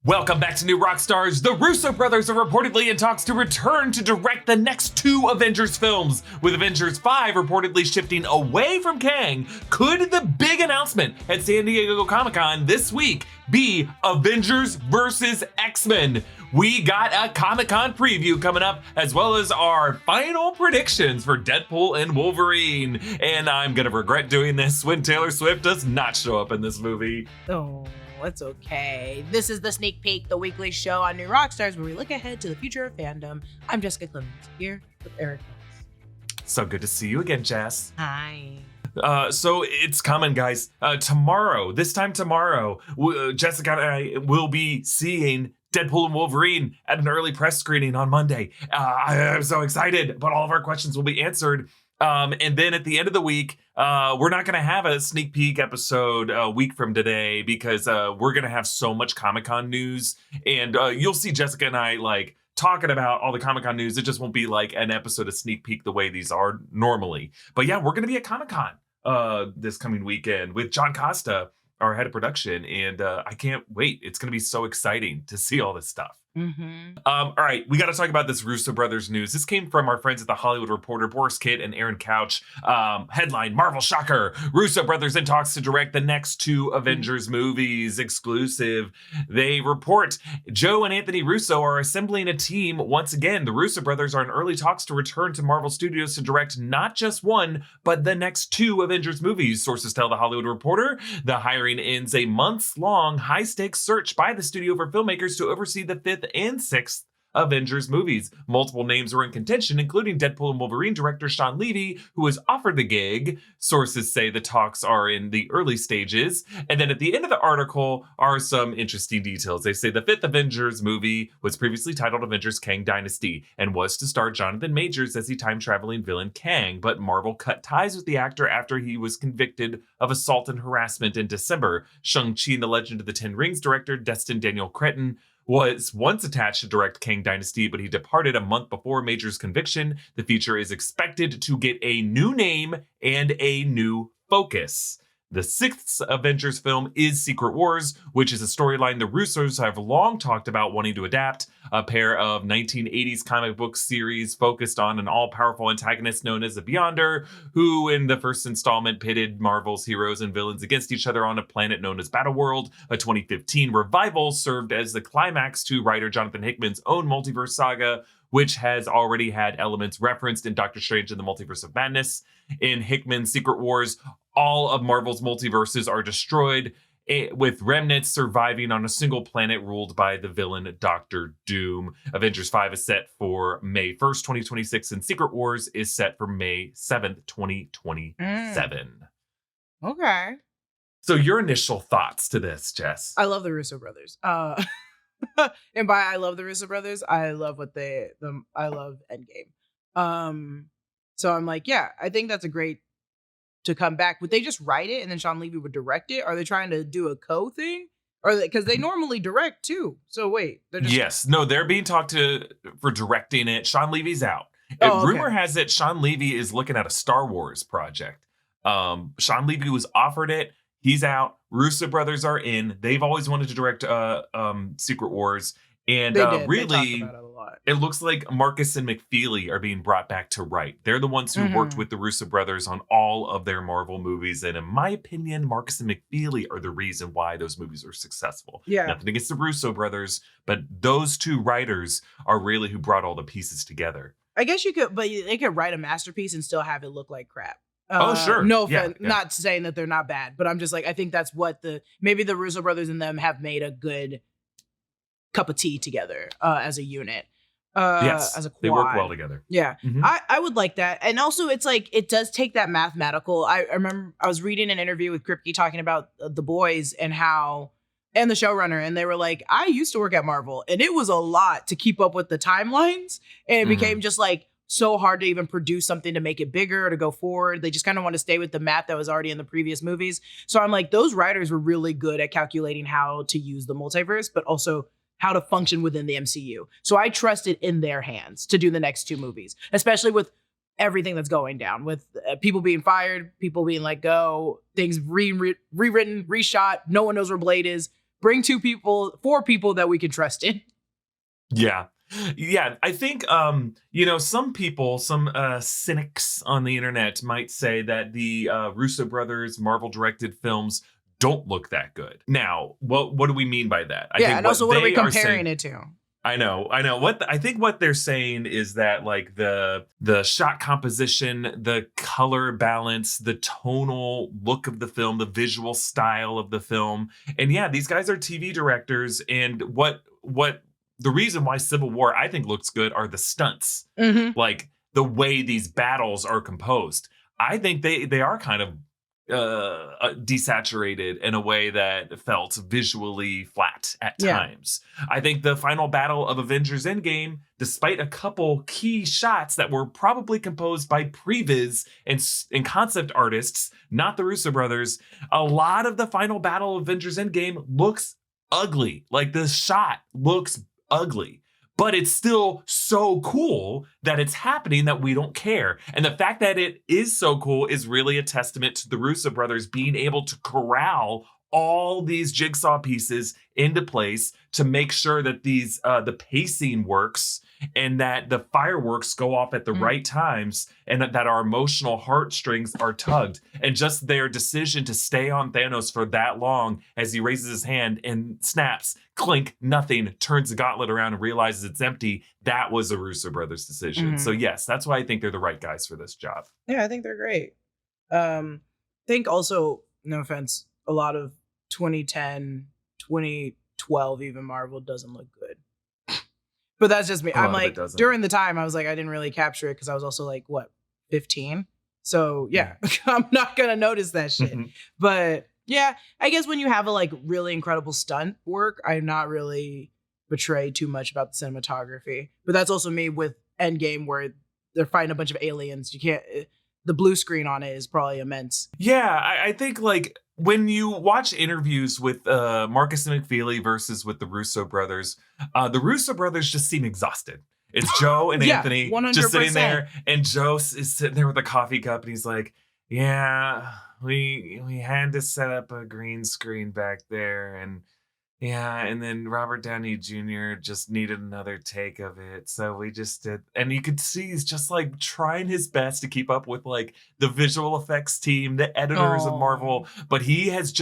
Welcome back to New Rockstars. The Russo brothers are reportedly in talks to return to direct the next 2 Avengers films, with Avengers 5 reportedly shifting away from Kang. Could the big announcement at San Diego Comic-Con this week be Avengers versus X-Men? We got a Comic-Con preview coming up, as well as our final predictions for Deadpool and Wolverine. And I'm gonna regret doing this when Taylor Swift does not show up in this movie. Oh, it's okay. This is the Sneak Peek, the weekly show on New Rockstars, where we look ahead to the future of fandom. I'm Jessica Clemons, here with Erik. So good to see you again, Jess. Hi. So it's coming, guys. Tomorrow, Jessica and I will be seeing Deadpool and Wolverine at an early press screening on Monday. I'm so excited, but all of our questions will be answered. And then at the end of the week, we're not going to have a sneak peek episode a week from today because we're going to have so much Comic-Con news. And you'll see Jessica and I like talking about all the Comic-Con news. It just won't be like an episode of sneak peek the way these are normally. But yeah, we're going to be at Comic-Con this coming weekend with John Costa, our head of production. And I can't wait. It's going to be so exciting to see all this stuff. Mm-hmm. All right, we got to talk about this Russo brothers news. This came from our friends at The Hollywood Reporter, Boris Kidd and Aaron Couch. Headline, Marvel shocker. Russo brothers in talks to direct the next 2 Avengers movies. Exclusive. They report Joe and Anthony Russo are assembling a team once again. The Russo brothers are in early talks to return to Marvel Studios to direct not just 1, but the next 2 Avengers movies. Sources tell The Hollywood Reporter the hiring ends a months-long high-stakes search by the studio for filmmakers to oversee the 5th and 6th Avengers movies. Multiple names were in contention, including Deadpool and Wolverine director Shawn Levy, who was offered the gig. Sources say the talks are in the early stages. And then at the end of the article are some interesting details. They say the 5th Avengers movie was previously titled Avengers Kang Dynasty and was to star Jonathan Majors as the time-traveling villain Kang, but Marvel cut ties with the actor after he was convicted of assault and harassment in December. Shang-Chi and the Legend of the Ten Rings director Destin Daniel Cretton was once attached to direct Kang Dynasty, but he departed a month before Major's conviction. The feature is expected to get a new name and a new focus. The 6th Avengers film is Secret Wars, which is a storyline the Russos have long talked about wanting to adapt. A pair of 1980s comic book series focused on an all-powerful antagonist known as the Beyonder, who in the first installment pitted Marvel's heroes and villains against each other on a planet known as Battleworld. A 2015 revival served as the climax to writer Jonathan Hickman's own multiverse saga, which has already had elements referenced in Doctor Strange and the Multiverse of Madness. In Hickman's Secret Wars, all of Marvel's multiverses are destroyed, with remnants surviving on a single planet ruled by the villain Doctor Doom. Avengers 5 is set for May 1st, 2026, and Secret Wars is set for May 7th, 2027. Okay. So your initial thoughts to this, Jess? I love the Russo brothers. And by I love the Russo brothers, I love I love Endgame. So I'm like, yeah, I think that's a great to come back. Would they just write it and then Shawn Levy would direct it? Are they trying to do a co-thing? Or because they normally direct too. So wait, they're just... Yes, no, they're being talked to for directing it. Shawn Levy's out. Oh, okay. Rumor has it Shawn Levy is looking at a Star Wars project. Shawn Levy was offered it. He's out. Russo brothers are in. They've always wanted to direct Secret Wars. And really, it looks like Marcus and McFeely are being brought back to write. They're the ones who worked with the Russo brothers on all of their Marvel movies. And in my opinion, Marcus and McFeely are the reason why those movies are successful. Yeah. Nothing against the Russo brothers, but those 2 writers are really who brought all the pieces together. I guess you could, but they could write a masterpiece and still have it look like crap. Oh, sure. No offense, not saying that they're not bad, but I'm just like, I think that's what maybe the Russo brothers and them have made a good cup of tea together as a unit. Yes, as a quad. They work well together. Yeah, I would like that. And also it's like, it does take that mathematical. I remember I was reading an interview with Kripke talking about The Boys and the showrunner, and they were like, I used to work at Marvel and it was a lot to keep up with the timelines. And it became just like so hard to even produce something to make it bigger or to go forward. They just kind of want to stay with the math that was already in the previous movies. So I'm like, those writers were really good at calculating how to use the multiverse, but also how to function within the MCU. So I trust it in their hands to do the next 2 movies, especially with everything that's going down, with people being fired, people being let go, things rewritten, reshot. No one knows where Blade is. bring four people that we can trust in. Yeah. Yeah, I think some people, some cynics on the internet might say that the Russo brothers Marvel directed films don't look that good. Now, what do we mean by that? I think and also what are we comparing it to? I know. I think what they're saying is that like the shot composition, the color balance, the tonal look of the film, the visual style of the film, and yeah, these guys are TV directors, and what the reason why Civil War, I think, looks good are the stunts. Mm-hmm. Like the way these battles are composed. I think they are kind of desaturated in a way that felt visually flat at times. I think the final battle of Avengers Endgame, despite a couple key shots that were probably composed by previs and concept artists, not the Russo brothers, a lot of the final battle of Avengers Endgame looks ugly. Like the shot looks ugly, but it's still so cool that it's happening that we don't care. And the fact that it is so cool is really a testament to the Russo brothers being able to corral all these jigsaw pieces into place to make sure that these the pacing works and that the fireworks go off at the right times and that our emotional heartstrings are tugged. And just their decision to stay on Thanos for that long as he raises his hand and snaps, clink, nothing, turns the gauntlet around and realizes it's empty. That was a Russo brothers decision. So yes, that's why I think they're the right guys for this job. Yeah, I think they're great. I think also, no offense, a lot of 2010, 2012 even Marvel doesn't look good. But that's just me. I'm like, during the time, I was like, I didn't really capture it because I was also like, 15? So yeah, I'm not going to notice that shit. But yeah, I guess when you have a like really incredible stunt work, I'm not really betrayed too much about the cinematography. But that's also me with Endgame where they're fighting a bunch of aliens. You can't, the blue screen on it is probably immense. Yeah, I think like when you watch interviews with Marcus and McFeely versus with the Russo brothers just seem exhausted. It's Joe and Anthony 100%. Just sitting there, and Joe is sitting there with a coffee cup, and he's like, "Yeah, we had to set up a green screen back there, and yeah, and then Robert Downey Jr. just needed another take of it, so we just did." And you could see he's just like trying his best to keep up with like the visual effects team, the editors of Marvel, but he has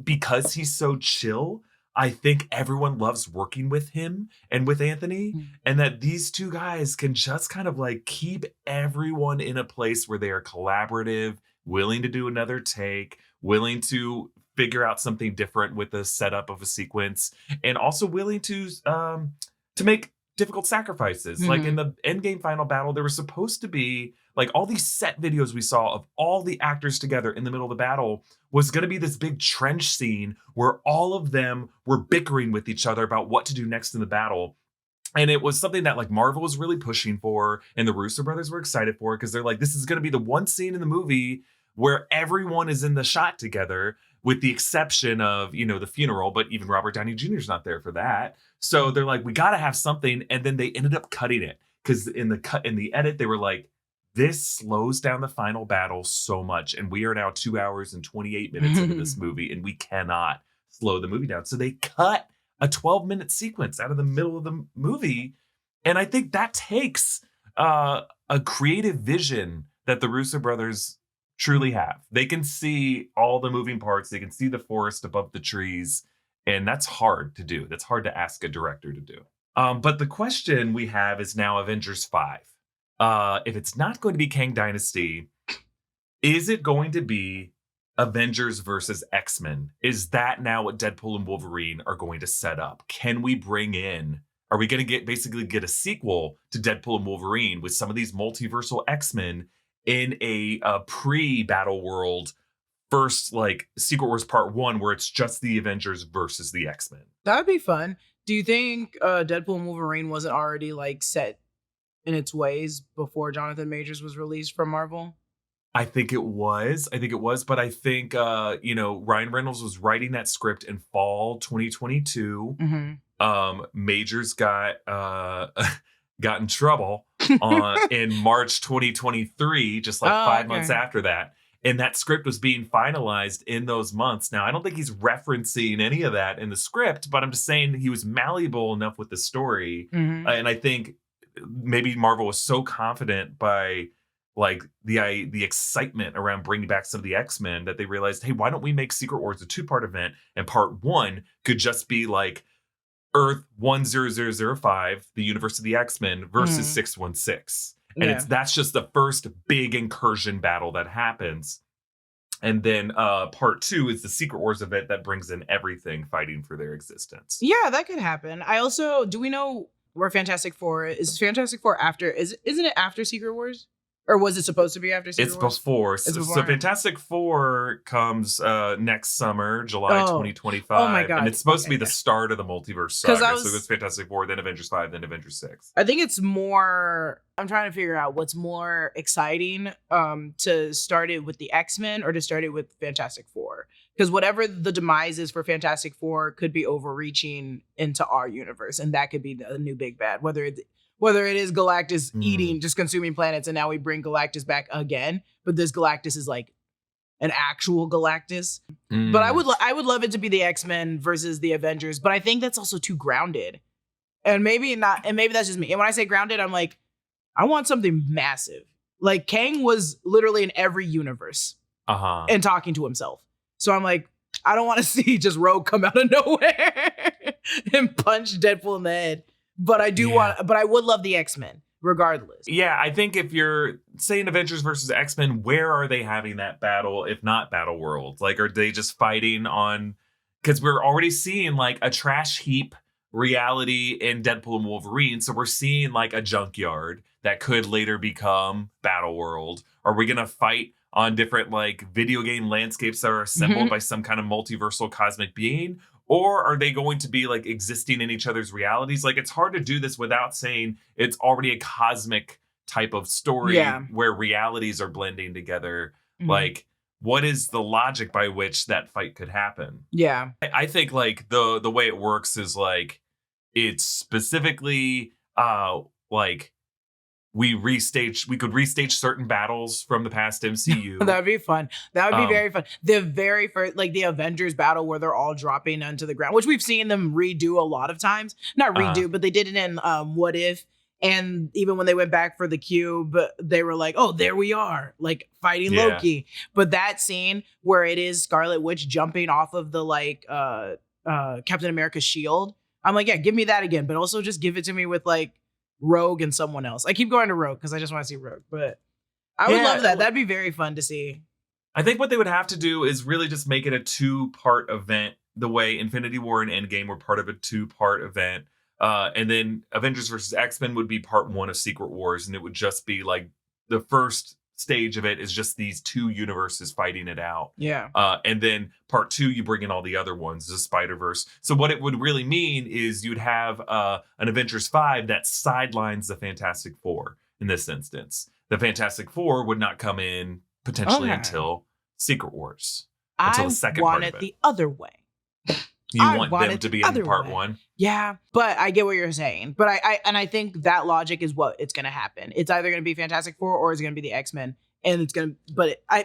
because he's so chill. I think everyone loves working with him and with Anthony, and that these two guys can just kind of like keep everyone in a place where they are collaborative, willing to do another take, willing to figure out something different with the setup of a sequence, and also willing to make difficult sacrifices. Like in the Endgame final battle, there was supposed to be like all these set videos we saw of all the actors together in the middle of the battle was going to be this big trench scene where all of them were bickering with each other about what to do next in the battle. And it was something that like Marvel was really pushing for, and the Russo brothers were excited for, because they're like, this is going to be the one scene in the movie where everyone is in the shot together, with the exception of, the funeral, but even Robert Downey Jr. is not there for that. So they're like, we got to have something. And then they ended up cutting it, because in the edit, they were like, this slows down the final battle so much. And we are now 2 hours and 28 minutes into this movie, and we cannot slow the movie down. So they cut a 12-minute sequence out of the middle of the movie. And I think that takes a creative vision that the Russo brothers truly have. They can see all the moving parts. They can see the forest above the trees. And that's hard to do. That's hard to ask a director to do. But the question we have is now Avengers 5. If it's not going to be Kang Dynasty, is it going to be Avengers versus X-Men? Is that now what Deadpool and Wolverine are going to set up? Can we bring in, are we going to basically get a sequel to Deadpool and Wolverine with some of these multiversal X-Men in a pre-battle world, first like Secret Wars Part 1, where it's just the Avengers versus the X-Men? That would be fun. Do you think Deadpool and Wolverine wasn't already like set in its ways before Jonathan Majors was released from Marvel? I think it was, but I think Ryan Reynolds was writing that script in fall 2022. Majors got in trouble in March 2023, just like 5 months after that. And that script was being finalized in those months. Now, I don't think he's referencing any of that in the script, but I'm just saying he was malleable enough with the story. And I think maybe Marvel was so confident by like the excitement around bringing back some of the X-Men that they realized, hey, why don't we make Secret Wars a 2-part event? And part 1 could just be like Earth 10005, the universe of the X-Men, versus 616. And that's just the first big incursion battle that happens. And then part 2 is the Secret Wars event that brings in everything fighting for their existence. Yeah, that could happen. I also, do we know where Fantastic Four is? Fantastic Four after, isn't it after Secret Wars? Or was it supposed to be after Secret Wars? Before. So Fantastic Four comes next summer, July 2025. Oh my God. And it's supposed to be the start of the multiverse saga. So it was Fantastic Four, then Avengers 5, then Avengers 6. I think it's more, I'm trying to figure out what's more exciting, to start it with the X-Men or to start it with Fantastic Four. Because whatever the demise is for Fantastic Four could be overreaching into our universe. And that could be the new big bad. Whether it is Galactus eating, just consuming planets, and now we bring Galactus back again, but this Galactus is like an actual Galactus. But I would love it to be the X-Men versus the Avengers, but I think that's also too grounded. And maybe not, and maybe that's just me. And when I say grounded, I'm like, I want something massive. Like Kang was literally in every universe and talking to himself. So I'm like, I don't want to see just Rogue come out of nowhere and punch Deadpool in the head. But I would love the X-Men regardless. Yeah, I think if you're saying Avengers versus X-Men, where are they having that battle, if not Battle World? Like, are they just fighting on, because we're already seeing like a trash heap reality in Deadpool and Wolverine. So we're seeing like a junkyard that could later become Battle World. Are we going to fight on different like video game landscapes that are assembled by some kind of multiversal cosmic being? Or are they going to be like existing in each other's realities? Like, it's hard to do this without saying it's already a cosmic type of story where realities are blending together. Like, what is the logic by which that fight could happen? Yeah. I think like the way it works is like it's specifically like we could restage certain battles from the past MCU. That would be fun. That would be very fun. The very first, like the Avengers battle where they're all dropping onto the ground, which we've seen them redo a lot of times. Not redo, but they did it in What If. And even when they went back for the cube, they were like, oh, there we are, like fighting Loki. But that scene where it is Scarlet Witch jumping off of the like Captain America's shield, I'm like, yeah, give me that again. But also just give it to me with like Rogue and someone else. I keep going to Rogue because I just want to see Rogue, but I would love that. That'd be very fun to see. I think what they would have to do is really just make it a 2-part event, the way Infinity War and Endgame were part of a 2-part event. And then Avengers versus X-Men would be part 1 of Secret Wars, and it would just be like the first stage of it is just these 2 universes fighting it out. Yeah. And then part 2, you bring in all the other ones, the Spider-Verse. So what it would really mean is you'd have an Avengers 5 that sidelines the Fantastic Four in this instance. The Fantastic Four would not come in potentially until Secret Wars. Until the second part of it. I want it the other way. You want them to be in part 1? Yeah, but I get what you're saying. But I think that logic is what it's going to happen. It's either going to be Fantastic Four or it's going to be the X-Men. And it's going to, but I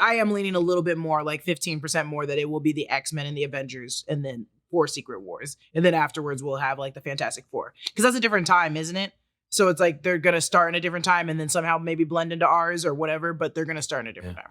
am leaning a little bit more, like 15% more, that it will be the X-Men and the Avengers and then for Secret Wars. And then afterwards we'll have like the Fantastic Four. Because that's a different time, isn't it? So it's like they're going to start in a different time and then somehow maybe blend into ours or whatever, but they're going to start in a different time.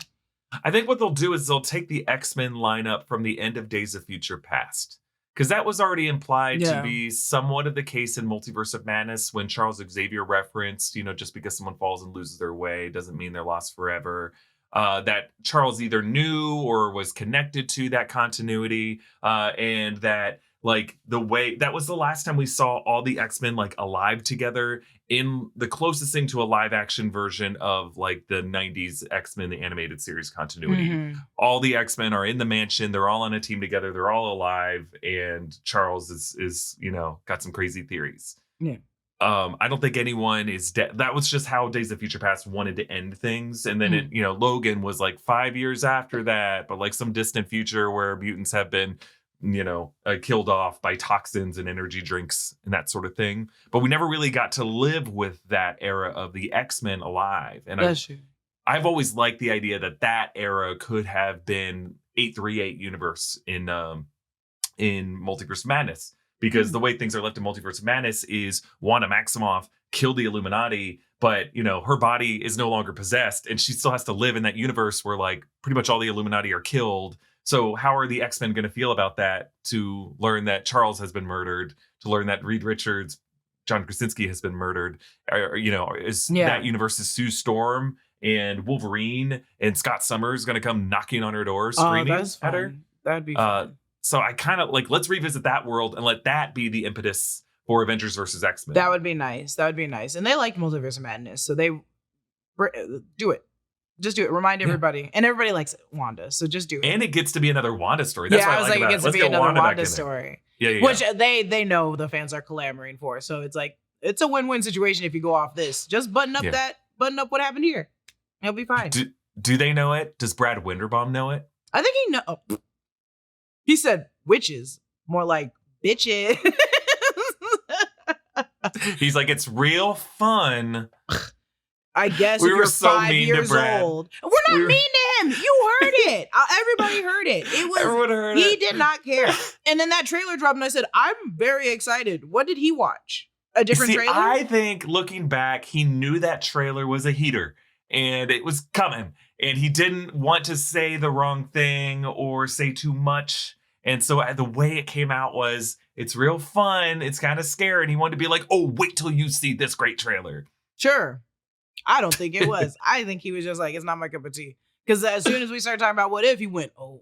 I think what they'll do is they'll take the X-Men lineup from the end of Days of Future Past. Because that was already implied to be somewhat of the case in Multiverse of Madness when Charles Xavier referenced, just because someone falls and loses their way doesn't mean they're lost forever. That Charles either knew or was connected to that continuity, and that like the way that was the last time we saw all the X-Men like alive together in the closest thing to a live action version of like the 90s X-Men, the animated series continuity. All the X-Men are in the mansion. They're all on a team together. They're all alive. And Charles is got some crazy theories. Yeah. I don't think anyone is dead. That was just how Days of Future Past wanted to end things. And then Logan was like 5 years after that, but like some distant future where mutants have been killed off by toxins and energy drinks and that sort of thing. But we never really got to live with that era of the X-Men alive. And that's true. I've always liked the idea that era could have been 838 universe in Multiverse of Madness, because the way things are left in Multiverse of Madness is Wanda Maximoff killed the Illuminati, but her body is no longer possessed, and she still has to live in that universe where like pretty much all the Illuminati are killed. So how are the X-Men going to feel about that? To learn that Charles has been murdered, to learn that Reed Richards, John Krasinski has been murdered, that universe is Sue Storm and Wolverine and Scott Summers going to come knocking on her door, screaming at her. That'd be fun. So I kind of like, let's revisit that world and let that be the impetus for Avengers versus X-Men. That would be nice. And they like Multiverse of Madness, so they do it. Just do it. Remind everybody, and everybody likes Wanda, so just do it. And it gets to be another Wanda story. That's what I like it gets to be another Wanda story. Yeah. Which they know the fans are clamoring for. So it's like it's a win-win situation if you go off this. Just button up what happened here. It'll be fine. Do they know it? Does Brad Winderbaum know it? I think he know. He said witches, more like bitches. He's like, it's real fun. I guess we if were you're so 5 mean years to Brad. old. We're not mean to him. You heard it. Everybody heard it. Everyone heard it. He did not care. And then that trailer dropped and I said, I'm very excited. What did he watch? A different trailer? I think looking back, he knew that trailer was a heater and it was coming. And he didn't want to say the wrong thing or say too much. And so the way it came out was, it's real fun. It's kind of scary. And he wanted to be like, oh, wait till you see this great trailer. Sure. I don't think it was. I think he was just like, it's not my cup of tea. Because as soon as we started talking about what if, he went, oh,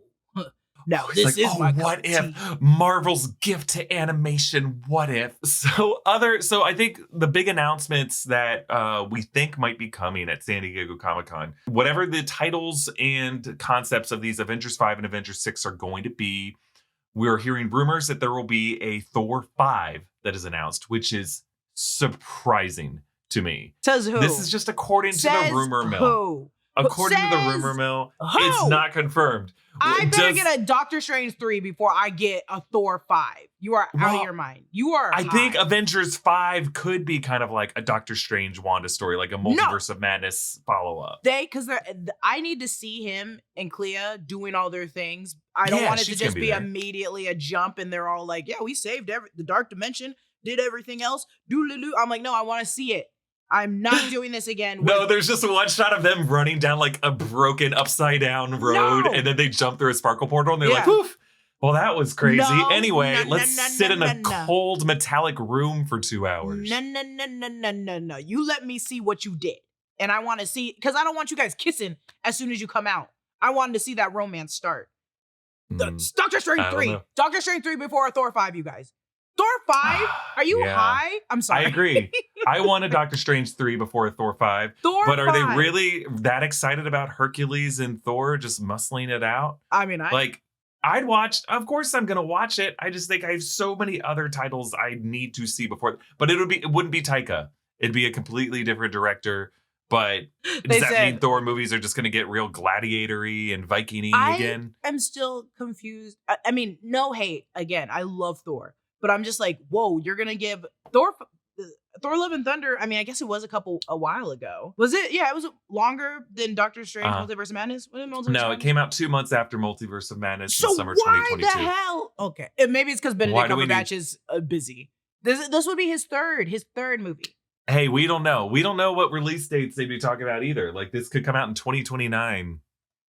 no, this is my cup of tea. What if Marvel's gift to animation? What if? So I think the big announcements that we think might be coming at San Diego Comic-Con, whatever the titles and concepts of these Avengers 5 and Avengers 6 are going to be, we're hearing rumors that there will be a Thor 5 that is announced, which is surprising to me. Says who? This is just according to the rumor mill. Who? According to the rumor mill, it's not confirmed. I better get a Doctor Strange 3 before I get a Thor 5. You are out of your mind. You are I think Avengers 5 could be kind of like a Doctor Strange Wanda story, like a Multiverse of Madness follow-up. I need to see him and Clea doing all their things. I don't want it to just be immediately a jump and they're all like, yeah, we saved the Dark Dimension, did everything else. I'm like, no, I want to see it. I'm not doing this again. No, there's just one shot of them running down like a broken upside down road and then they jump through a sparkle portal and they're like, poof. Well, that was crazy. Let's sit in a cold metallic room for 2 hours. No. You let me see what you did. And I want to see, because I don't want you guys kissing as soon as you come out. I wanted to see that romance start. Doctor Strange 3. Doctor Strange 3 before Thor 5, you guys. Thor 5? Are you high? I'm sorry. I agree. I want a Doctor Strange 3 before Thor 5. But are they really that excited about Hercules and Thor just muscling it out? I mean, I'd watch. Of course, I'm gonna watch it. I just think I have so many other titles I need to see before. But it wouldn't be Taika. It'd be a completely different director. But does that mean Thor movies are just gonna get real gladiatory and Viking-y again? I'm still confused. I mean, no hate. Again, I love Thor. But I'm just like, whoa, you're going to give Thor Love and Thunder. I mean, I guess it was a while ago. Was it? Yeah, it was longer than Doctor Strange Multiverse of Madness. It came out 2 months after Multiverse of Madness in summer 2022. So why the hell? Okay. Maybe it's because Benedict Cumberbatch is busy. This would be his third movie. Hey, we don't know. We don't know what release dates they'd be talking about either. Like, this could come out in 2029.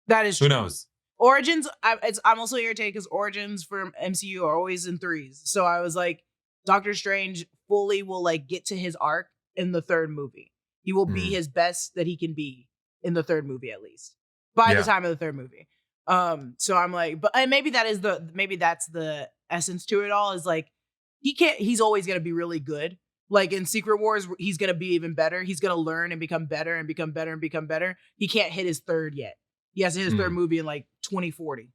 That is true. Who knows? Origins, I'm also irritated because Origins for MCU are always in 3s. So I was like, Doctor Strange fully will like get to his arc in the 3rd movie. He will be his best that he can be in the 3rd movie, at least by the time of the 3rd movie. So I'm like, and maybe that's the essence to it all, is like, he's always going to be really good. Like in Secret Wars, he's going to be even better. He's going to learn and become better and become better and become better. He can't hit his 3rd yet. He has to hit his 3rd movie in like 2040.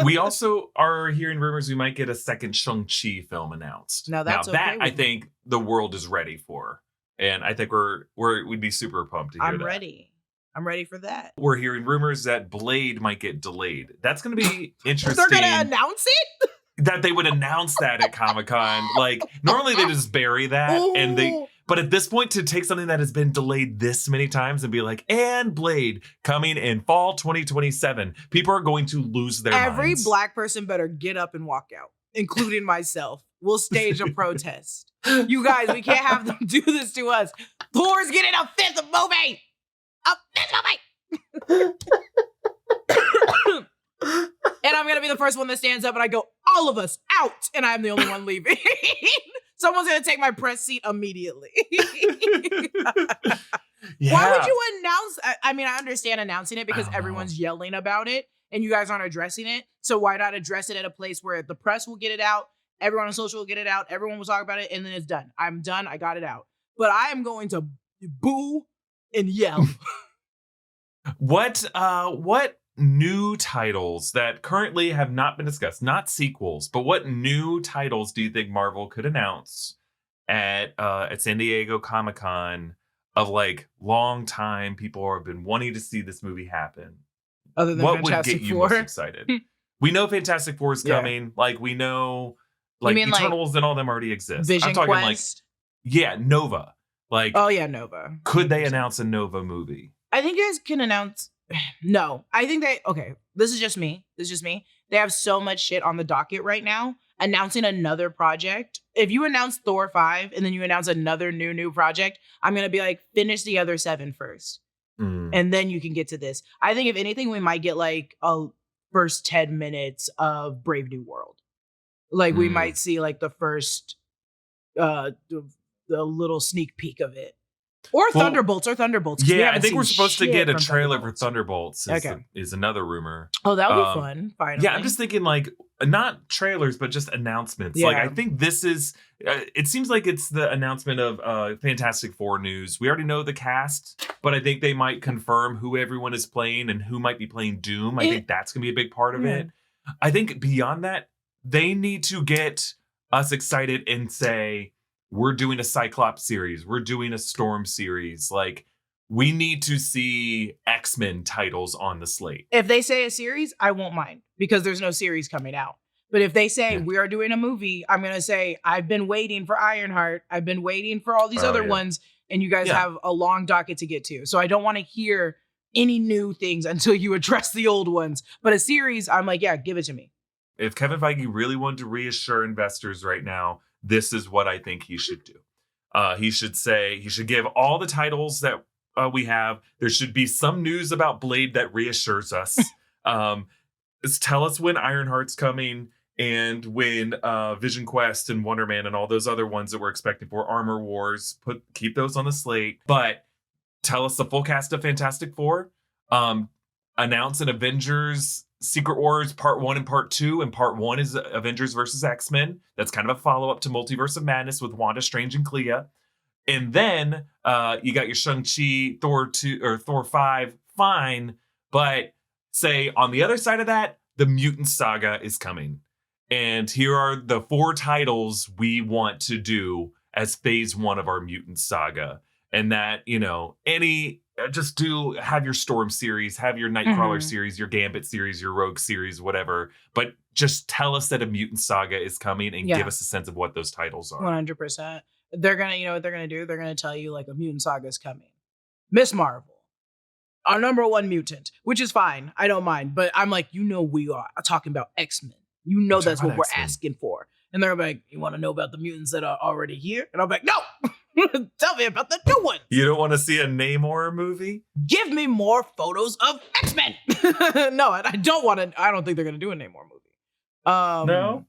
We also are hearing rumors we might get a second Shang-Chi film announced. Now that I think the world is ready for. And I think we'd be super pumped to hear that. I'm ready for that. We're hearing rumors that Blade might get delayed. That's going to be interesting. They're going to announce it? That they would announce that at Comic-Con. Like, normally they just bury that. But at this point, to take something that has been delayed this many times and be like, and Blade coming in fall 2027, people are going to lose their Every minds. Black person better get up and walk out, including myself. We'll stage a protest. You guys, we can't have them do this to us. Thor's getting a 5th movie. A 5th movie. And I'm going to be the first one that stands up and I go, all of us out. And I'm the only one leaving. Someone's going to take my press seat immediately. Yeah. Why would you announce? I mean, I understand announcing it because I don't everyone's yelling about it and you guys aren't addressing it. So why not address it at a place where the press will get it out, everyone on social will get it out, everyone will talk about it, and then it's done. I'm done. I got it out. But I am going to boo and yell. What new titles that currently have not been discussed, not sequels, but what new titles do you think Marvel could announce at San Diego Comic-Con of like long time people have been wanting to see this movie happen? Other than what Fantastic would get you Four? most excited? We know Fantastic Four is coming. Like we know like mean, like, Eternals and all them already exist. Vision I'm talking Quest? Nova. Like Oh yeah, Nova. could they announce a Nova movie? I think you guys can announce. No, I think this is just me. They have so much shit on the docket right now. Announcing another project. If you announce Thor 5 and then you announce another new project, I'm going to be like, finish the other 7 first. And then you can get to this. I think if anything, we might get like a first 10 minutes of Brave New World. Like we might see like the first, the little sneak peek of it. Or Thunderbolts. Yeah, I think we're supposed to get a trailer for Thunderbolts. Thunderbolts. Is another rumor. Oh, that would be fun. Finally. Yeah, I'm just thinking like not trailers, but just announcements. Yeah. Like I think this is. It seems like it's the announcement of Fantastic Four news. We already know the cast, but I think they might confirm who everyone is playing and who might be playing Doom. I think that's gonna be a big part of it. I think beyond that, they need to get us excited and say, we're doing a Cyclops series. We're doing a Storm series. Like, we need to see X-Men titles on the slate. If they say a series, I won't mind because there's no series coming out. But if they say we are doing a movie, I'm going to say, I've been waiting for Ironheart. I've been waiting for all these other ones. And you guys have a long docket to get to. So I don't want to hear any new things until you address the old ones. But a series, I'm like, yeah, give it to me. If Kevin Feige really wanted to reassure investors right now, this is what I think he should do. He should give all the titles that we have. There should be some news about Blade that reassures us. Tell us when Ironheart's coming and when Vision Quest and Wonder Man and all those other ones that we're expecting for Armor Wars. Keep those on the slate. But tell us the full cast of Fantastic Four. Announce an Avengers Secret Wars Part 1 and Part 2, and Part 1 is Avengers versus X-Men. That's kind of a follow-up to Multiverse of Madness with Wanda Strange and Clea. And then you got your Shang-Chi, Thor 2 or Thor 5, fine. But say on the other side of that, the Mutant Saga is coming. And here are the 4 titles we want to do as phase 1 of our Mutant Saga. And that, have your Storm series, have your Nightcrawler series, your Gambit series, your Rogue series, whatever. But just tell us that a Mutant Saga is coming and give us a sense of what those titles are. 100%. They're going to, you know what they're going to do? They're going to tell you like a Mutant Saga is coming. Miss Marvel, our number 1 mutant, which is fine. I don't mind. But I'm like, we are talking about X-Men. That's what we're asking for. And they're like, you want to know about the mutants that are already here? And I'm like, no! Tell me about the new one. You don't want to see a Namor movie? Give me more photos of X-Men. No, I don't want to. I don't think they're going to do a Namor movie. No?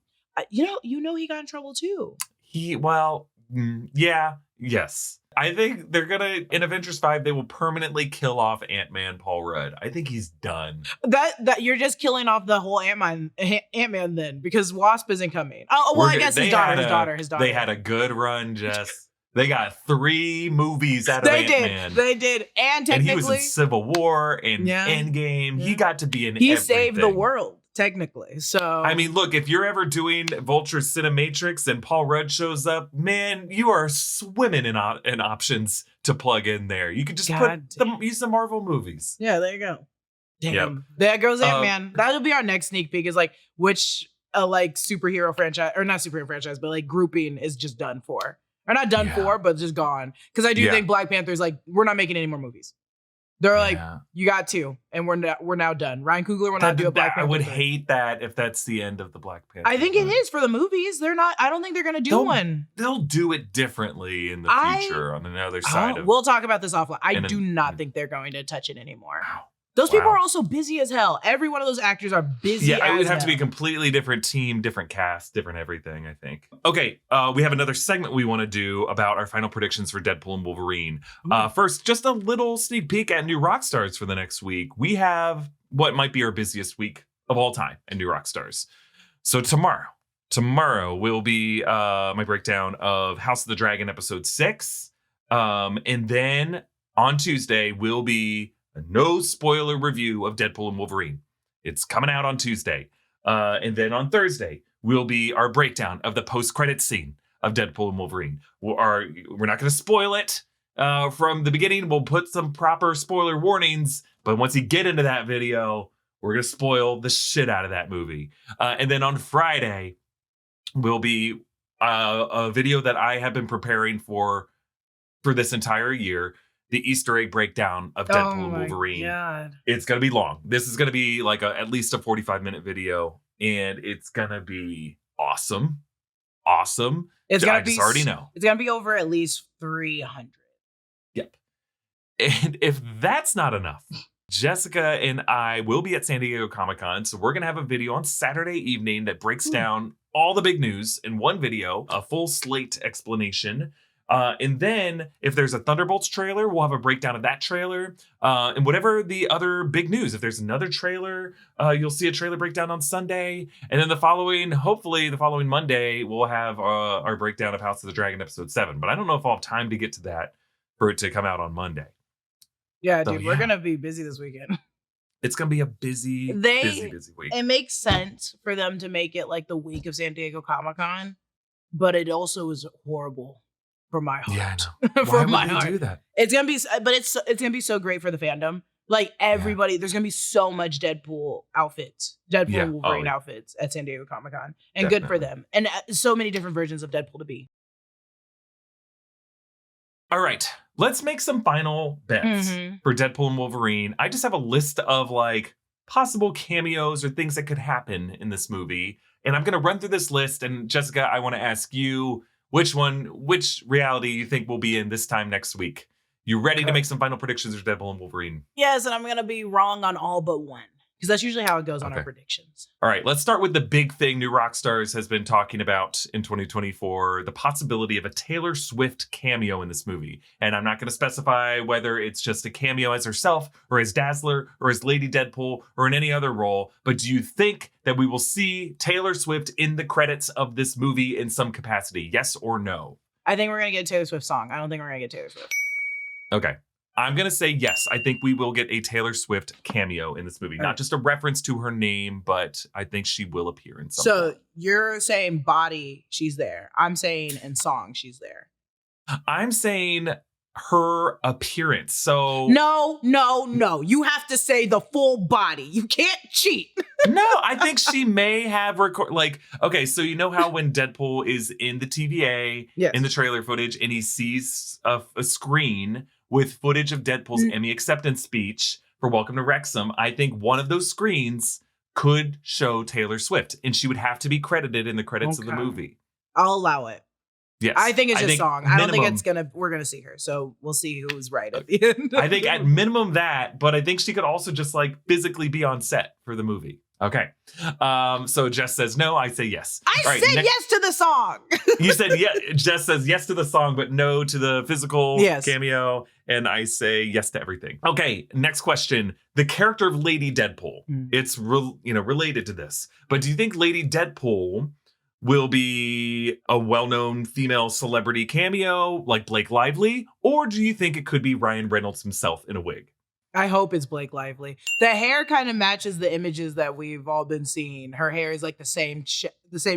He got in trouble too. Yes. I think they're going to, in Avengers 5, they will permanently kill off Ant-Man Paul Rudd. I think he's done. That you're just killing off the whole Ant-Man then, because Wasp isn't coming. Oh, well, I guess his daughter. They had a good run, Jess. They got 3 movies out of Ant-Man. They did. And technically, and he was in Civil War and Endgame. Yeah. He got to be in everything. He saved the world, technically. So I mean, look, if you're ever doing Vulture Cinematrix and Paul Rudd shows up, man, you are swimming in options to plug in there. You could just use the Marvel movies. Yeah, there you go. Damn. Yep. There goes Ant-Man. That'll be our next sneak peek, is like which superhero franchise, or not superhero franchise, but like grouping is just done for. Or not done for, but just gone. Because I do think Black Panther's like, we're not making any more movies. They're like, you got 2, and we're now done. Ryan Coogler will not do a Black Panther. I would hate that if that's the end of the Black Panther. I think it is for the movies. They're not. I don't think they're going to do one. They'll do it differently in the future on another side. We'll talk about this offline. I do not think they're going to touch it anymore. Those people are also busy as hell. Every one of those actors are busy as hell. Yeah, it would have to be a completely different team, different cast, different everything, I think. Okay, we have another segment we want to do about our final predictions for Deadpool and Wolverine. First, just a little sneak peek at new Rockstars for the next week. We have what might be our busiest week of all time at new Rockstars. So tomorrow will be my breakdown of House of the Dragon episode 6. And then on Tuesday will be a no spoiler review of Deadpool and Wolverine. It's coming out on Tuesday. And then on Thursday will be our breakdown of the post-credit scene of Deadpool and Wolverine. We're not going to spoil it from the beginning. We'll put some proper spoiler warnings. But once you get into that video, we're going to spoil the shit out of that movie. And then on Friday will be a video that I have been preparing for this entire year. The Easter egg breakdown of Deadpool and Wolverine. God. It's going to be long. This is going to be like at least a 45-minute video. And it's going to be awesome. Awesome. I just already know. It's going to be over at least 300. Yep. And if that's not enough, Jessica and I will be at San Diego Comic-Con. So we're going to have a video on Saturday evening that breaks down all the big news in one video, a full slate explanation. And then if there's a Thunderbolts trailer, we'll have a breakdown of that trailer. And whatever the other big news, if there's another trailer, you'll see a trailer breakdown on Sunday. And then hopefully the following Monday, we'll have our breakdown of House of the Dragon episode 7. But I don't know if I'll have time to get to that for it to come out on Monday. Yeah, dude, we're going to be busy this weekend. It's going to be a busy week. It makes sense for them to make it like the week of San Diego Comic-Con, but it also is horrible. For my heart. Yeah, I know. Why would you do that? It's gonna be so great for the fandom. Like everybody, there's gonna be so much Deadpool outfits, and Wolverine outfits at San Diego Comic-Con, and good for them. And so many different versions of Deadpool to be. All right, let's make some final bets for Deadpool and Wolverine. I just have a list of like possible cameos or things that could happen in this movie, and I'm gonna run through this list. And Jessica, I want to ask you. Which reality you think will be in this time next week? You ready to make some final predictions for Deadpool and Wolverine? Yes, and I'm going to be wrong on all but one. Because that's usually how it goes on our predictions. All right, let's start with the big thing New Rockstars has been talking about in 2024, the possibility of a Taylor Swift cameo in this movie. And I'm not going to specify whether it's just a cameo as herself, or as Dazzler, or as Lady Deadpool, or in any other role. But do you think that we will see Taylor Swift in the credits of this movie in some capacity? Yes or no? I think we're going to get a Taylor Swift song. I don't think we're going to get Taylor Swift. Okay. I'm going to say yes. I think we will get a Taylor Swift cameo in this movie. Not just a reference to her name, but I think she will appear in something. So you're saying body, she's there. I'm saying in song, she's there. I'm saying her appearance. So No. You have to say the full body. You can't cheat. No, I think she may have okay, so you know how when Deadpool is in the TVA, in the trailer footage, and he sees a screen with footage of Deadpool's Emmy acceptance speech for Welcome to Wrexham, I think one of those screens could show Taylor Swift, and she would have to be credited in the credits of the movie. I'll allow it. Yes. I think it's just song. I don't think we're gonna see her. So we'll see who's right at the end. I think at minimum that, but I think she could also just physically be on set for the movie. Okay. So Jess says no, I say yes. I say yes to the song. You said Jess says yes to the song, but no to the physical cameo. And I say yes to everything. Okay, next question. The character of Lady Deadpool. It's related to this. But do you think Lady Deadpool will be a well-known female celebrity cameo like Blake Lively? Or do you think it could be Ryan Reynolds himself in a wig? I hope it's Blake Lively. The hair kind of matches the images that we've all been seeing. Her hair is like the same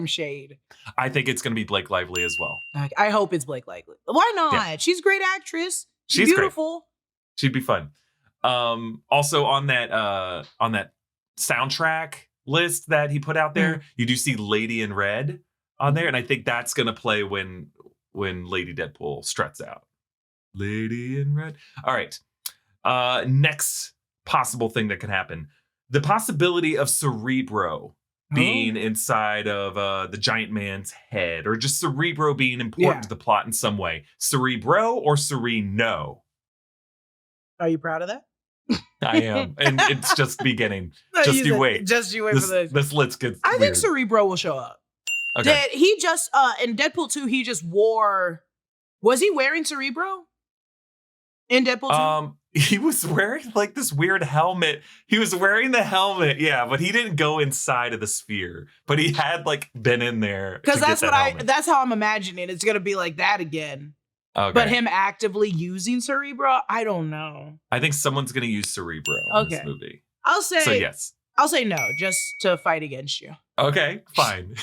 shade. I think it's going to be Blake Lively as well. I hope it's Blake Lively. Why not? Yeah. She's a great actress. She's beautiful. Great. She'd be fun. Also on that soundtrack list that he put out there, you do see Lady in Red on there, and I think that's going to play when when Lady Deadpool struts out. Lady in red. All right. Next possible thing that could happen. The possibility of Cerebro being inside of the giant man's head, or just Cerebro being important to the plot in some way. Cerebro or Sereno? Are you proud of that? I am. And it's just beginning. Just you wait. Just you wait for this. This list gets I weird. think Cerebro will show up. Okay. He just, in Deadpool 2, he just wore, was he wearing Cerebro? In Deadpool 2? He was wearing like this weird helmet. He was wearing the helmet, yeah, but he didn't go inside of the sphere. But he had like been in there. Because that's how I'm imagining it's gonna be like that again. Okay. But him actively using Cerebro, I don't know. I think someone's gonna use Cerebro in this movie. I'll say so yes. I'll say no, just to fight against you. Okay, fine.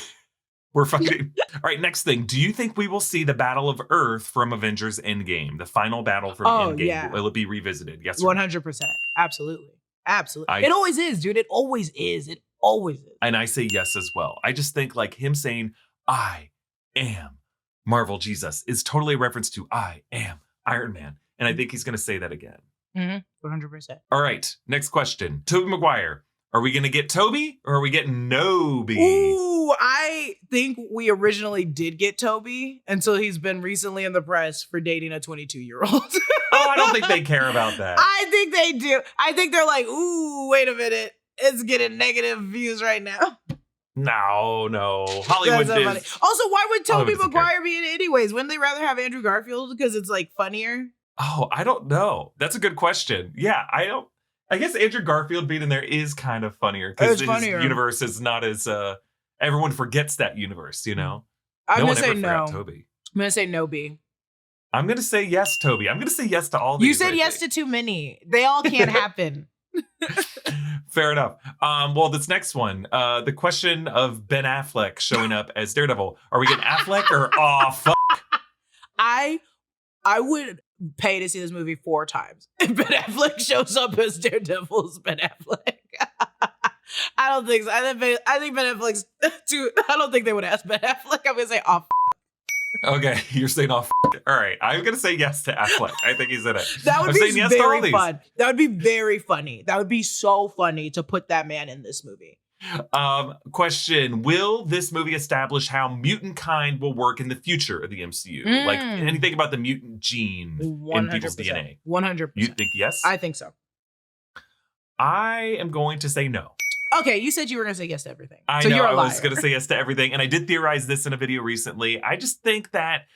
We're fighting. All right, next thing. Do you think we will see the Battle of Earth from Avengers Endgame? The final battle from Endgame. Yeah. Will it be revisited? Yes. 100%. Absolutely. It always is, dude. It always is. It always is. And I say yes as well. I just think like him saying, I am Marvel Jesus is totally a reference to I am Iron Man. And I think he's going to say that again. 100%. All right. Next question. Tobey Maguire. Are we going to get Toby or are we getting Noby? Ooh, I think we originally did get Toby until he's been recently in the press for dating a 22-year-old. I don't think they care about that. I think they do. I think they're like, ooh, wait a minute. It's getting negative views right now. No. Hollywood so is. funny. Also, why would Tobey Maguire be in it anyways? Wouldn't they rather have Andrew Garfield because it's like funnier? Oh, I don't know. That's a good question. Yeah, I guess Andrew Garfield being in there is kind of funnier because his universe is not as everyone forgets that universe, you know. I'm gonna say no. Toby. I'm gonna say no B. I'm gonna say yes, Toby. I'm gonna say yes to all these. You said yes to too many. They all can't happen. Fair enough. Well, this next one, the question of Ben Affleck showing up as Daredevil. Are we getting Affleck or fuck? I would pay to see this movie 4 times if Ben Affleck shows up as Daredevil's Ben Affleck. I don't think so. I think Ben Affleck's too. I don't think they would ask Ben Affleck. I'm gonna say Okay, you're saying All right, I'm gonna say yes to Affleck. I think he's in it. That would be very fun. That would be very funny. That would be so funny to put that man in this movie. Question: will this movie establish how mutant kind will work in the future of the MCU? Like anything about the mutant gene 100%. In people's DNA? 100%. You think yes? I think so. I am going to say no. Okay, you said you were going to say yes to everything. I know I was going to say yes to everything, and I did theorize this in a video recently. I just think that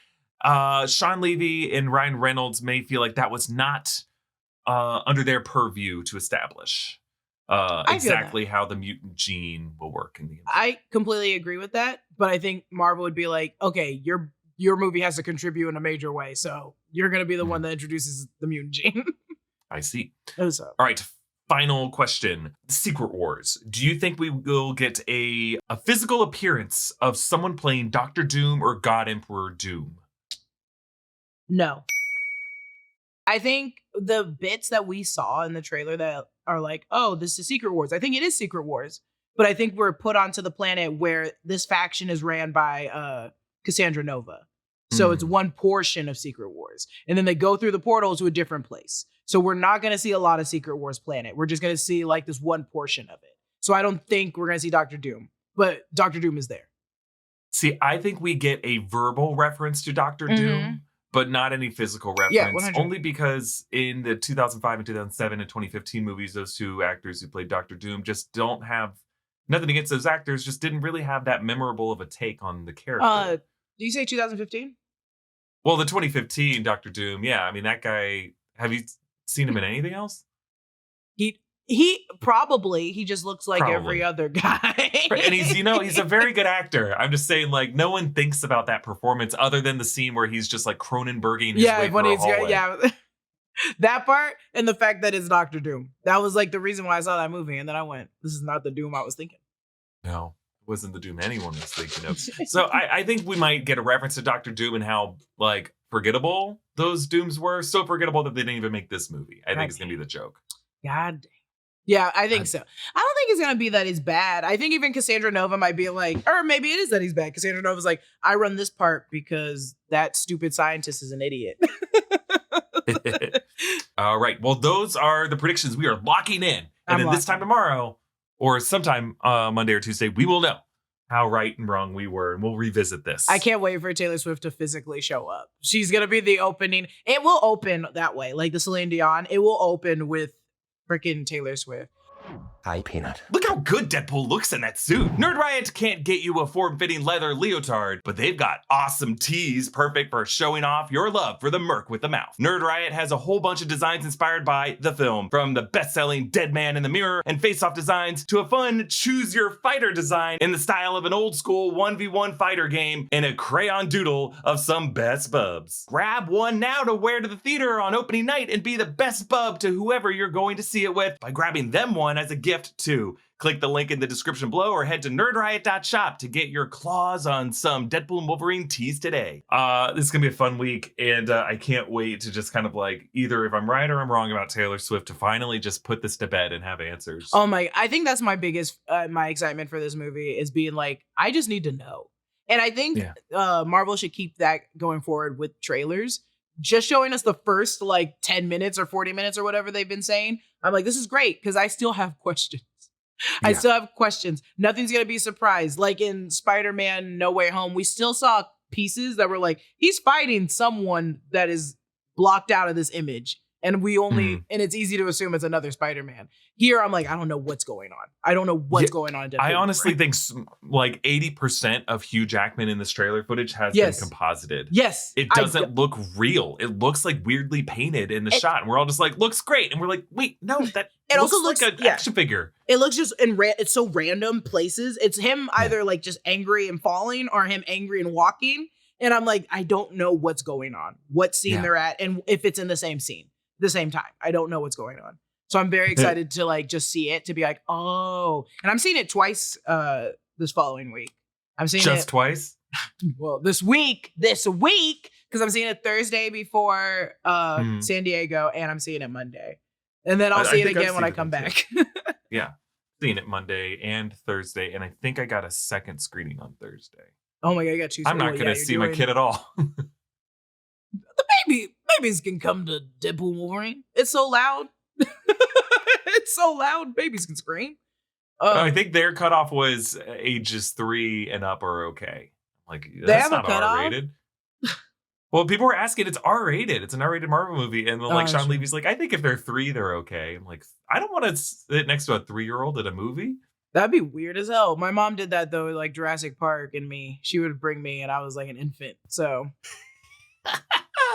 Sean Levy and Ryan Reynolds may feel like that was not under their purview to establish exactly how the mutant gene will work in the MCU. I completely agree with that, but I think Marvel would be like, okay, your movie has to contribute in a major way, so you're going to be the one that introduces the mutant gene. I see. All right. Final question. Secret Wars. Do you think we will get a physical appearance of someone playing Doctor Doom or God Emperor Doom? No. I think the bits that we saw in the trailer that are like, oh, this is Secret Wars. I think it is Secret Wars. But I think we're put onto the planet where this faction is ran by Cassandra Nova. So it's one portion of Secret Wars. And then they go through the portal to a different place. So we're not going to see a lot of Secret Wars planet. We're just going to see like this one portion of it. So I don't think we're going to see Doctor Doom. But Doctor Doom is there. See, I think we get a verbal reference to Doctor Doom, but not any physical reference. Yeah, only because in the 2005 and 2007 and 2015 movies, those two actors who played Doctor Doom just don't have, nothing against those actors, just didn't really have that memorable of a take on the character. Do you say 2015? Well, the 2015 Doctor Doom, yeah. I mean, that guy, have you seen him in anything else? He probably, he just looks like every other guy. Right. And he's a very good actor. I'm just saying, like, no one thinks about that performance other than the scene where he's just like Cronenberging his way through a hallway. Yeah. That part and the fact that it's Doctor Doom. That was like the reason why I saw that movie. And then I went, this is not the Doom I was thinking. No. Wasn't the Doom anyone was thinking of. So I think we might get a reference to Doctor Doom and how like forgettable those Dooms were. So forgettable that they didn't even make this movie. I think it's gonna be the joke. God damn. Yeah, I think so. I don't think it's going to be that he's bad. I think even Cassandra Nova might be like, or maybe it is that he's bad. Cassandra Nova's like, I run this part because that stupid scientist is an idiot. All right. Well, those are the predictions we are locking in. And then this time tomorrow, or sometime Monday or Tuesday, we will know how right and wrong we were, and we'll revisit this. I can't wait for Taylor Swift to physically show up. She's going to be the opening. It will open that way, like the Celine Dion. It will open with freaking Taylor Swift. Hi, Peanut. Look how good Deadpool looks in that suit. Nerd Riot can't get you a form-fitting leather leotard, but they've got awesome tees perfect for showing off your love for the merc with the mouth. Nerd Riot has a whole bunch of designs inspired by the film, from the best-selling Dead Man in the Mirror and face-off designs to a fun choose-your-fighter design in the style of an old-school 1v1 fighter game and a crayon doodle of some best bubs. Grab one now to wear to the theater on opening night and be the best bub to whoever you're going to see it with by grabbing them one as a gift too. Click the link in the description below or head to nerdriot.shop to get your claws on some Deadpool and Wolverine tees today. This is gonna be a fun week, and I can't wait to just kind of like, either if I'm right or I'm wrong about Taylor Swift, to finally just put this to bed and have answers. Oh my, I think that's my biggest, my excitement for this movie is being like, I just need to know. And I think Marvel should keep that going forward with trailers. Just showing us the first like 10 minutes or 40 minutes or whatever they've been saying. I'm like, this is great because I still have questions. I still have questions. Nothing's going to be a surprise. Like in Spider-Man No Way Home, we still saw pieces that were like, he's fighting someone that is blocked out of this image. And we only, and it's easy to assume it's another Spider-Man. Here, I'm like, I don't know what's going on. I don't know what's going on. I honestly think like 80% of Hugh Jackman in this trailer footage has been composited. Yes. It doesn't look real. It looks like weirdly painted in the shot. And we're all just like, looks great. And we're like, wait, no, that it looks also looks like an action figure. It looks just it's so random places. It's him either like just angry and falling or him angry and walking. And I'm like, I don't know what's going on, what scene they're at, and if it's in the same scene. The same time. I don't know what's going on. So I'm very excited to like just see it, to be like, oh. And I'm seeing it twice this following week. I'm seeing just twice? Well, this week, because I'm seeing it Thursday before San Diego, and I'm seeing it Monday. And then I'll see it again when I come back. Yeah. Seeing it Monday and Thursday, and I think I got a second screening on Thursday. Oh my God, I got two. I'm not going to see my kid at all. Babies can come to Deadpool Wolverine. It's so loud. It's so loud. Babies can scream. I think their cutoff was ages 3 and up are okay. Like, that's not R-rated. Well, people were asking, it's R-rated. It's an R-rated Marvel movie. And then, like, Sean Levy's like, I think if they're 3, they're okay. I'm like, I don't want to sit next to a 3-year-old at a movie. That'd be weird as hell. My mom did that, though, like Jurassic Park and me. She would bring me, and I was like an infant. So...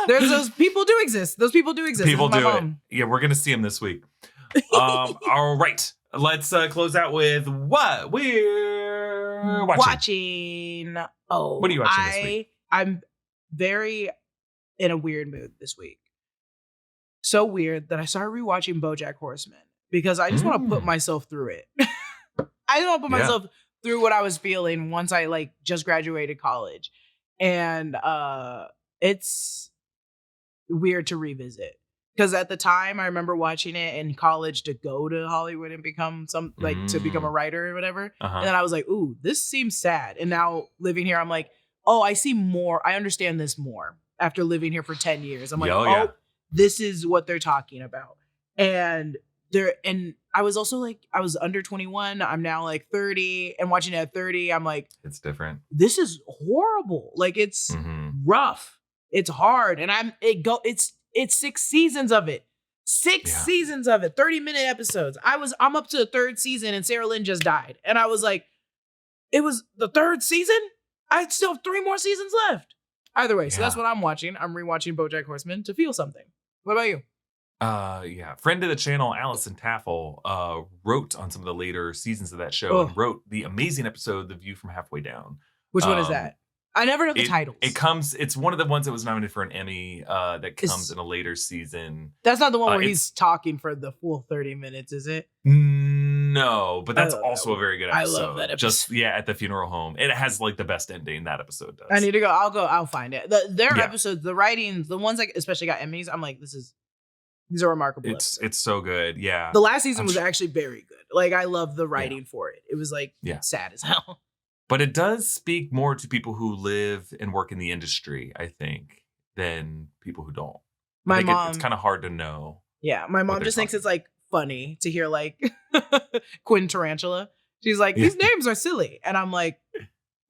There's those people do exist. Those people do exist. People do it. Yeah, we're gonna see them this week. All right, let's close out with what we're watching. Oh, what are you watching this week? I'm very in a weird mood this week. So weird that I started rewatching BoJack Horseman because I just want to put myself through it. I just want to put myself through what I was feeling once I like just graduated college, and it's weird to revisit because at the time I remember watching it in college to go to Hollywood and become to become a writer or whatever. And then I was like, ooh, this seems sad. And now living here, I'm like, oh, I see more. I understand this more after living here for 10 years. I'm like, this is what they're talking about. And I was also like, I was under 21. I'm now like 30 and watching it at 30. I'm like, it's different. This is horrible. Like it's rough. It's hard, and it's 6 seasons of it. 6 seasons of it, 30-minute episodes. I'm up to the 3rd season, and Sarah Lynn just died, and I was like, it was the 3rd season. I still have 3 more seasons left. Either way, so that's what I'm watching. I'm rewatching BoJack Horseman to feel something. What about you? Friend of the channel, Allison Taffel, wrote on some of the later seasons of that show and wrote the amazing episode, The View from Halfway Down. Which one is that? I never know the titles. It's one of the ones that was nominated for an Emmy that comes in a later season. That's not the one where he's talking for the full 30 minutes, is it? No, but that's also a very good episode. I love that episode. Just, at the funeral home. It has like the best ending that episode does. I need to go. I'll find it. Their episodes, the writings, the ones that especially got Emmys, I'm like, this is These are remarkable It's episodes. so good. Yeah. The last season was actually very good. Like, I love the writing for it. It was like sad as hell. But it does speak more to people who live and work in the industry, I think, than people who don't. My mom, it's kind of hard to know. Yeah, my mom just thinks it's like funny to hear like Quinn Tarantula. She's like, these names are silly. And I'm like,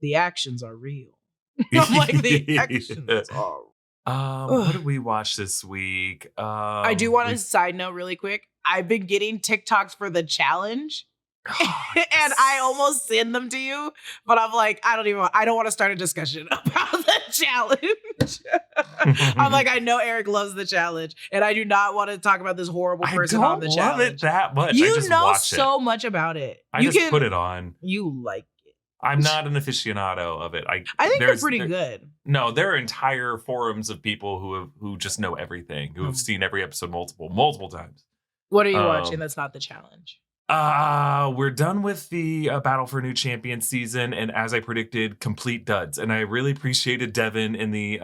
the actions are real. I'm like, the actions are what did we watch this week? I do want to side note really quick. I've been getting TikToks for the challenge. And I almost send them to you, but I'm like, I don't want to start a discussion about the challenge. I'm like, I know Erik loves the challenge, and I do not want to talk about this horrible person on the challenge. I don't love it that much. You I just know watch so much about it. I just put it on. You like it. I'm not an aficionado of it. I think they're pretty good. No, there are entire forums of people who just know everything, who have seen every episode multiple times. What are you watching that's not the challenge? We're done with the Battle for a New Champion season, and as I predicted, complete duds. And I really appreciated Devin in the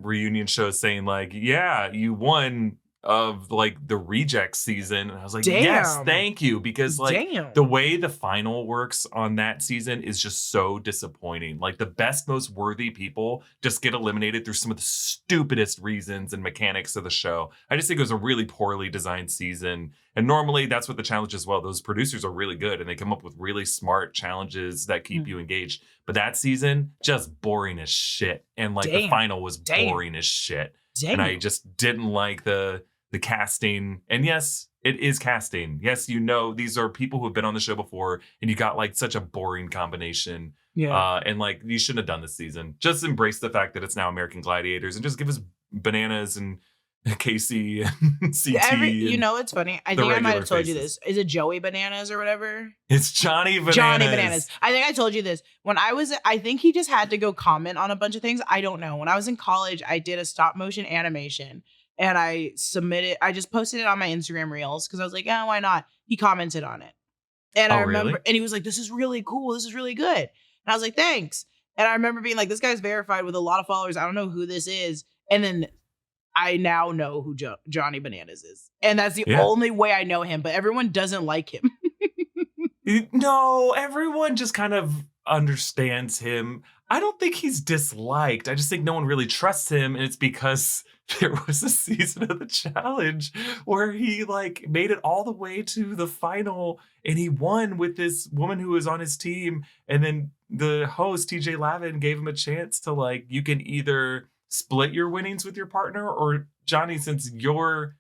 reunion show saying like, yeah, you won of like the reject season. And I was like, yes, thank you. Because like the way the final works on that season is just so disappointing. Like the best, most worthy people just get eliminated through some of the stupidest reasons and mechanics of the show. I just think it was a really poorly designed season. And normally that's what the challenge is. Well, those producers are really good and they come up with really smart challenges that keep you engaged. But that season, just boring as shit. And like the final was boring as shit. And I just didn't like the casting. And yes, it is casting. Yes, you know, these are people who have been on the show before, and you got like such a boring combination. Yeah. And like, you shouldn't have done this season. Just embrace the fact that it's now American Gladiators and just give us Bananas and Casey and CT. You know, it's funny. I think I might have told you this. Is it Joey Bananas or whatever? It's Johnny Bananas. Johnny Bananas. I think I told you this. I think he just had to go comment on a bunch of things. I don't know. When I was in college, I did a stop motion animation. And I just posted it on my Instagram Reels because I was like, yeah, why not? He commented on it. And I remember, really? And he was like, this is really cool. This is really good. And I was like, thanks. And I remember being like, this guy's verified with a lot of followers. I don't know who this is. And then I now know who Johnny Bananas is. And that's the only way I know him. But everyone doesn't like him. No, everyone just kind of understands him. I don't think he's disliked. I just think no one really trusts him. And it's because there was a season of the challenge where he like made it all the way to the final and he won with this woman who was on his team. And then the host, TJ Lavin, gave him a chance to like, you can either split your winnings with your partner, or Johnny, since your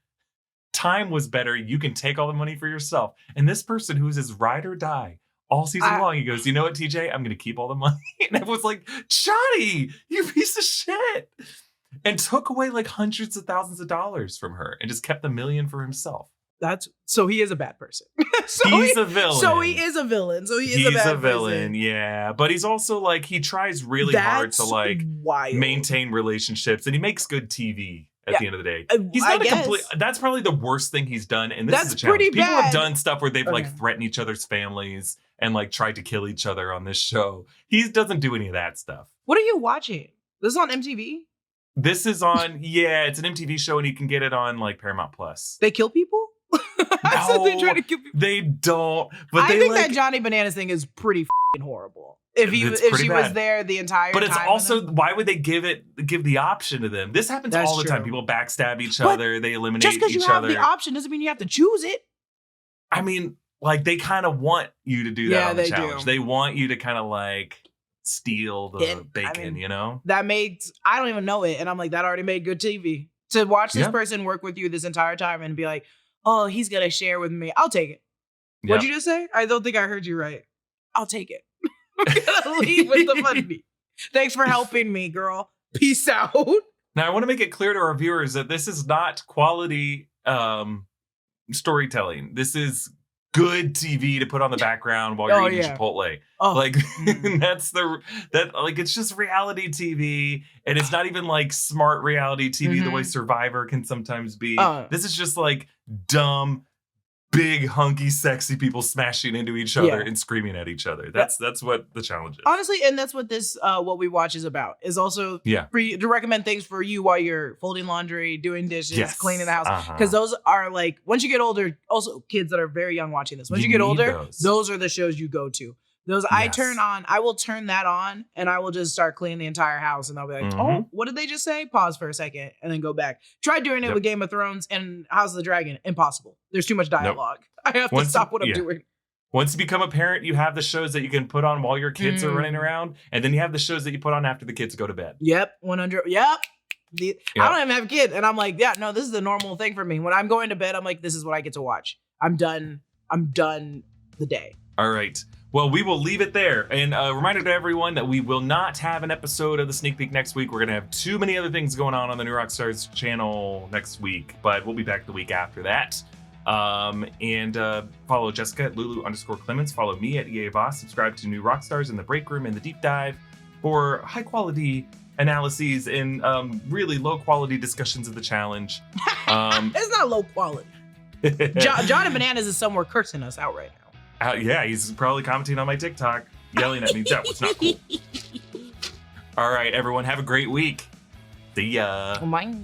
time was better, you can take all the money for yourself. And this person who's his ride or die all season long, he goes, you know what, TJ, I'm going to keep all the money. And I was like, Johnny, you piece of shit. And took away like hundreds of thousands of dollars from her and just kept $1 million for himself. So he is a bad person. He's a villain. So he is a villain. So he's a bad villain, person. Yeah. But he's also like, he tries really hard to like maintain relationships, and he makes good TV at the end of the day. He's not that's probably the worst thing he's done. And this is a challenge. People have done stuff where they've like threatened each other's families and like tried to kill each other on this show. He doesn't do any of that stuff. What are you watching? This is on MTV? This is on, it's an MTV show, and you can get it on like Paramount Plus. They kill people? No, they try to kill people. They don't. But I think that Johnny Bananas thing is pretty f***ing horrible. If she was there the entire time. But it's also, why would they give the option to them? This happens all the time. People backstab each other. They eliminate each other. Just because you have the option doesn't mean you have to choose it. I mean, like, they kind of want you to do that on the challenge. They want you to kind of like steal the bacon, you know? That makes, I don't even know it. And I'm like, that already made good TV. To watch this person work with you this entire time and be like, oh, he's going to share with me. I'll take it. What'd you just say? I don't think I heard you right. I'll take it. I'm going to leave with the money. Thanks for helping me, girl. Peace out. Now, I want to make it clear to our viewers that this is not quality storytelling. This is good TV to put on the background while you're eating Chipotle. Like it's just reality TV, and it's not even like smart reality TV the way Survivor can sometimes be. This is just like dumb big, hunky, sexy people smashing into each other Yeah. and screaming at each other. That's what the challenge is. Honestly, and that's what this what we watch is about. Is also for you, to recommend things for you while you're folding laundry, doing dishes, cleaning the house. Because those are like, once you get older, also kids that are very young watching this. Once you get older, those are the shows you go to. Those I will turn that on and I will just start cleaning the entire house and I'll be like, oh, what did they just say? Pause for a second and then go back. Try doing it with Game of Thrones and House of the Dragon. Impossible. There's too much dialogue. I have to stop what I'm doing. Once you become a parent, you have the shows that you can put on while your kids are running around. And then you have the shows that you put on after the kids go to bed. Yep. 100. Yep. I don't even have a kid. And I'm like, yeah, no, this is the normal thing for me. When I'm going to bed, I'm like, this is what I get to watch. I'm done the day. All right. Well, we will leave it there. And a reminder to everyone that we will not have an episode of the Sneak Peek next week. We're going to have too many other things going on the New Rockstars channel next week, but we'll be back the week after that. And follow Jessica at Lulu_Clemons. Follow me at EA Voss. Subscribe to New Rockstars in the Break Room and the Deep Dive for high quality analyses and really low quality discussions of the challenge. It's not low quality. John and Bananas is somewhere cursing us out right now. Yeah, he's probably commenting on my TikTok, yelling at me. That was not cool. All right, everyone, have a great week. See ya. Bye.